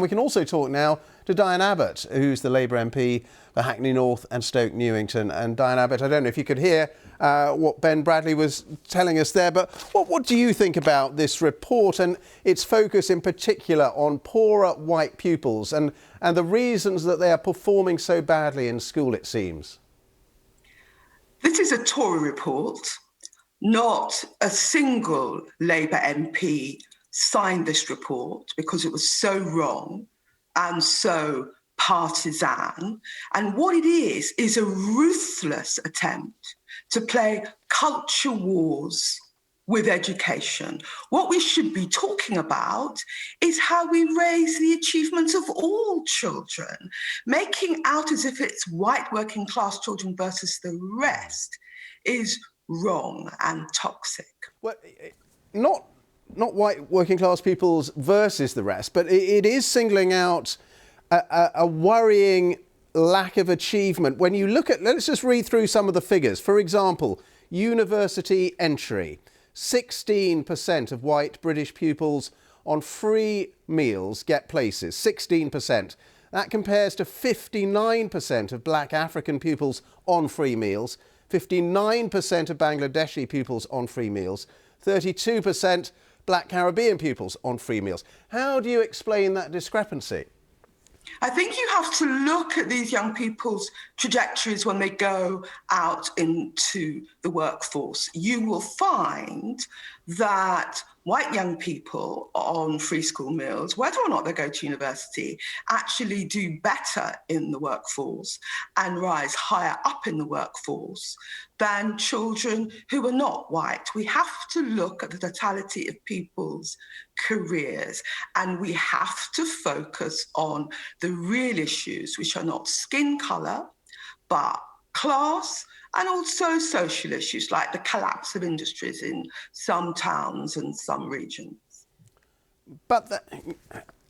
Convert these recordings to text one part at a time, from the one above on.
We can also talk now to Diane Abbott, who's the Labour MP for Hackney North and Stoke Newington. And Diane Abbott, I don't know if you could hear what Ben Bradley was telling us there, but what do you think about this report and its focus in particular on poorer white pupils and the reasons that they are performing so badly in school, it seems? This is a Tory report. Not a single Labour MP signed this report because it was so wrong and so partisan. And what it is a ruthless attempt to play culture wars with education. What we should be talking about is how we raise the achievements of all children, making out as if it's white working class children versus the rest is wrong and toxic. Well, not white working class peoples versus the rest, but it is singling out a worrying lack of achievement. When you look at, let's just read through some of the figures. For example, university entry. 16% of white British pupils on free meals get places. 16%. That compares to 59% of black African pupils on free meals. 59% of Bangladeshi pupils on free meals, 32% black Caribbean pupils on free meals. How do you explain that discrepancy? I think you have to look at these young people's trajectories when they go out into the workforce. You will find that white young people on free school meals, whether or not they go to university, actually do better in the workforce and rise higher up in the workforce than children who are not white. We have to look at the totality of people's careers, and we have to focus on the real issues, which are not skin colour, but class, and also social issues like the collapse of industries in some towns and some regions. But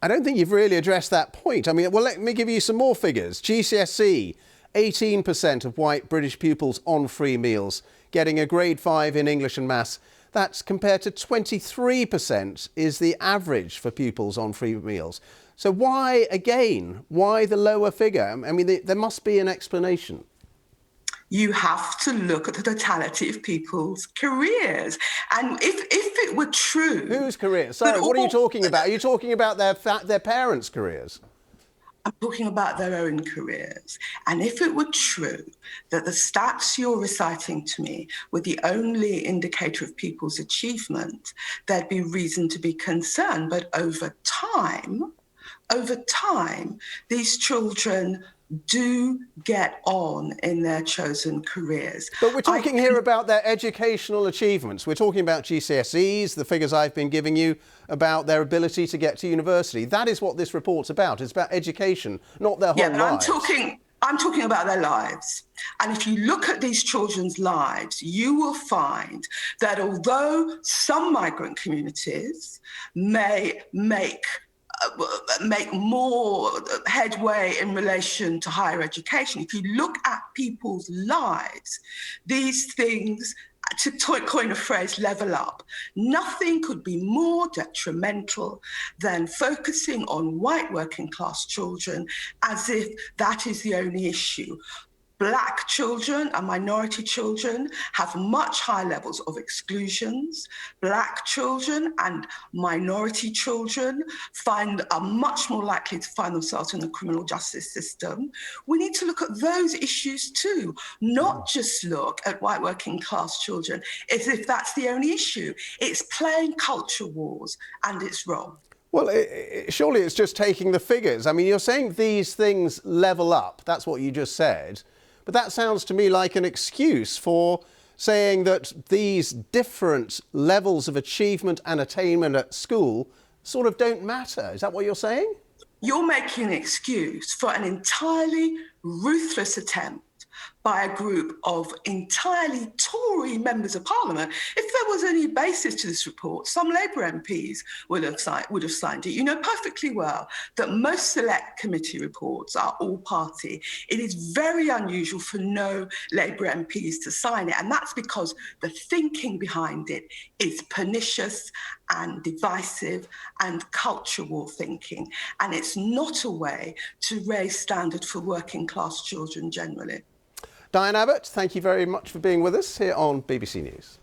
I don't think you've really addressed that point. I mean, well, let me give you some more figures. GCSE, 18% of white British pupils on free meals, getting a grade 5 in English and Maths. That's compared to 23% is the average for pupils on free meals. So why the lower figure? I mean, there must be an explanation. You have to look at the totality of people's careers. And if it were true... Whose careers? Sorry, what are you talking about? Are you talking about their parents' careers? I'm talking about their own careers. And if it were true that the stats you're reciting to me were the only indicator of people's achievement, there'd be reason to be concerned. But over time, these children do get on in their chosen careers. But we're talking here about their educational achievements. We're talking about GCSEs, the figures I've been giving you, about their ability to get to university. That is what this report's about. It's about education, not their whole lives. I'm talking about their lives. And if you look at these children's lives, you will find that although some migrant communities may make more headway in relation to higher education, if you look at people's lives, these things, to coin a phrase, level up. Nothing could be more detrimental than focusing on white working class children as if that is the only issue. Black children and minority children have much higher levels of exclusions. Black children and minority children are much more likely to find themselves in the criminal justice system. We need to look at those issues too, not just look at white working class children as if that's the only issue. It's playing culture wars, and it's wrong. Well, surely it's just taking the figures. I mean, you're saying these things level up. That's what you just said. But that sounds to me like an excuse for saying that these different levels of achievement and attainment at school sort of don't matter. Is that what you're saying? You're making an excuse for an entirely ruthless attempt by a group of entirely Tory members of Parliament. If there was any basis to this report, some Labour MPs would have signed it. You know perfectly well that most select committee reports are all party. It is very unusual for no Labour MPs to sign it, and that's because the thinking behind it is pernicious and divisive and cultural thinking, and it's not a way to raise standard for working class children generally. Diane Abbott, thank you very much for being with us here on BBC News.